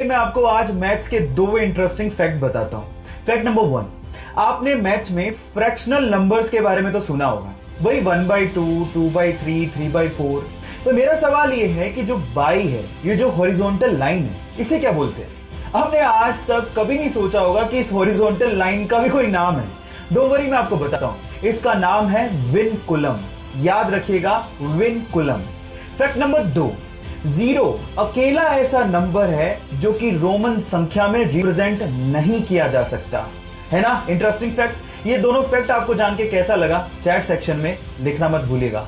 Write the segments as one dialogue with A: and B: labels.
A: मैं आपको आज मैथ्स के दो इंटरेस्टिंग फैक्ट बताता हूं। फैक्ट नंबर 1, आपने मैथ्स में फ्रैक्शनल नंबर्स के बारे में तो सुना होगा, वही 1/2, 2/3, 3/4। तो मेरा सवाल ये है कि जो बाई है, ये जो हॉरिजॉन्टल लाइन है, इसे क्या बोलते हैं? आपने आज तक कभी नहीं सोचा होगा कि इस हॉरिजॉन्टल लाइन का भी कोई नाम है। डोंट वरी, मैं आपको बताता हूं। इसका नाम है विनकुलम। याद रखिएगा, विनकुलम। फैक्ट नंबर 2, 0 अकेला ऐसा नंबर है जो कि रोमन संख्या में रिप्रेजेंट नहीं किया जा सकता। है ना इंटरेस्टिंग फैक्ट? ये दोनों फैक्ट आपको जान के कैसा लगा, चैट सेक्शन में लिखना मत भूलिएगा।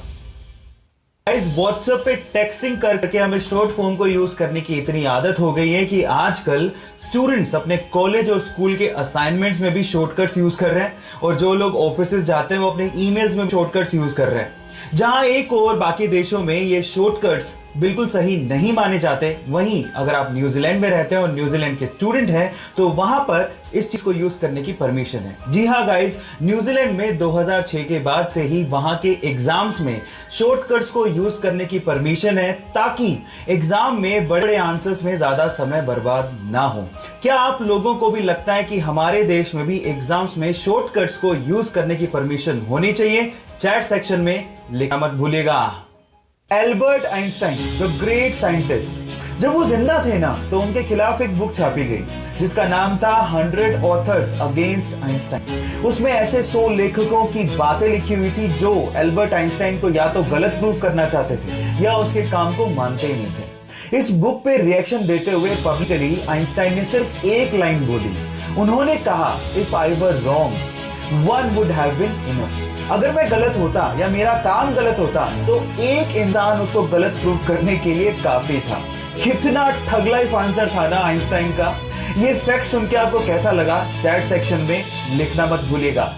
A: गाइस, व्हाट्सएप पे टेक्सटिंग करके हमें शॉर्ट फॉर्म को यूज करने की इतनी आदत हो गई है कि आजकल स्टूडेंट्स अपने कॉलेज और स्कूल के असाइनमेंट्स में भी शॉर्टकट्स यूज कर रहे हैं, और जो लोग ऑफिसेज जाते हैं वो अपने ईमेल्स में शॉर्टकट्स यूज कर रहे हैं। जहां एक और बाकी देशों में ये शॉर्टकट्स बिल्कुल सही नहीं माने जाते, वहीं अगर आप न्यूजीलैंड में रहते हैं और न्यूजीलैंड के स्टूडेंट हैं तो वहां पर इस चीज को यूज करने की परमिशन है। जी हां गाइस, न्यूजीलैंड में 2006 के बाद से ही वहां के एग्जाम्स में शॉर्टकट्स को यूज करने की परमिशन है, ताकि एग्जाम में बड़े आंसर्स में ज्यादा समय बर्बाद ना हो। क्या आप लोगों को भी लगता है कि हमारे देश में भी एग्जाम्स में शॉर्टकट्स को यूज करने की परमिशन होनी चाहिए? चैट सेक्शन में लिखना मत भूलिएगा। Albert Einstein, the great scientist, जब वो जिंदा थे ना तो उनके खिलाफ एक बुक छापी गई जिसका नाम था 100 ऑथर्स अगेंस्ट आइंस्टाइन। उसमें ऐसे 100 लेखकों की बातें लिखी हुई थी जो एल्बर्ट आइंस्टाइन को या तो गलत प्रूव करना चाहते थे या उसके काम को मानते ही नहीं थे। इस बुक पे रिएक्शन देते हुए पब्लिकली आइंस्टाइन ने सिर्फ एक लाइन बोली। उन्होंने कहा, if I were wrong one would have been enough. अगर मैं गलत होता या मेरा काम गलत होता तो एक इंसान उसको गलत प्रूव करने के लिए काफी था। कितना ठग लाइफ आंसर था ना आइंस्टाइन का। ये फैक्ट सुन के आपको कैसा लगा, चैट सेक्शन में लिखना मत भूलिएगा।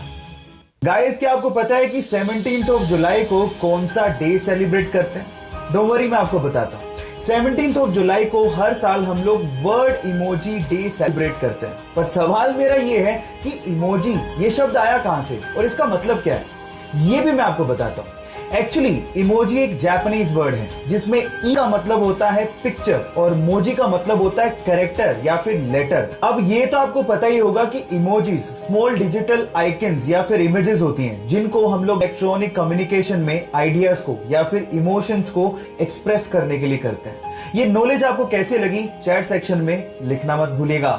A: गाइस, क्या आपको पता है कि 17 जुलाई को कौन सा डे सेलिब्रेट करते हैं? डोंट वरी, मैं आपको बताता हूं। 17 जुलाई को हर साल हम लोग वर्ल्ड इमोजी डे सेलिब्रेट करते हैं। पर सवाल मेरा ये है कि इमोजी ये शब्द आया कहां से और इसका मतलब क्या है, ये भी मैं आपको बताता हूं। एक्चुअली इमोजी एक जापानीज वर्ड है जिसमें ई का मतलब होता है पिक्चर और मोजी का मतलब होता है कैरेक्टर या फिर लेटर। अब ये तो आपको पता ही होगा कि इमोजीज स्मॉल डिजिटल आइकन्स या फिर इमेजेस होती हैं जिनको हम लोग इलेक्ट्रॉनिक कम्युनिकेशन में आइडियाज को या फिर इमोशंस को एक्सप्रेस करने के लिए करते हैं। ये नॉलेज आपको कैसे लगी, चैट सेक्शन में लिखना मत भूलिएगा।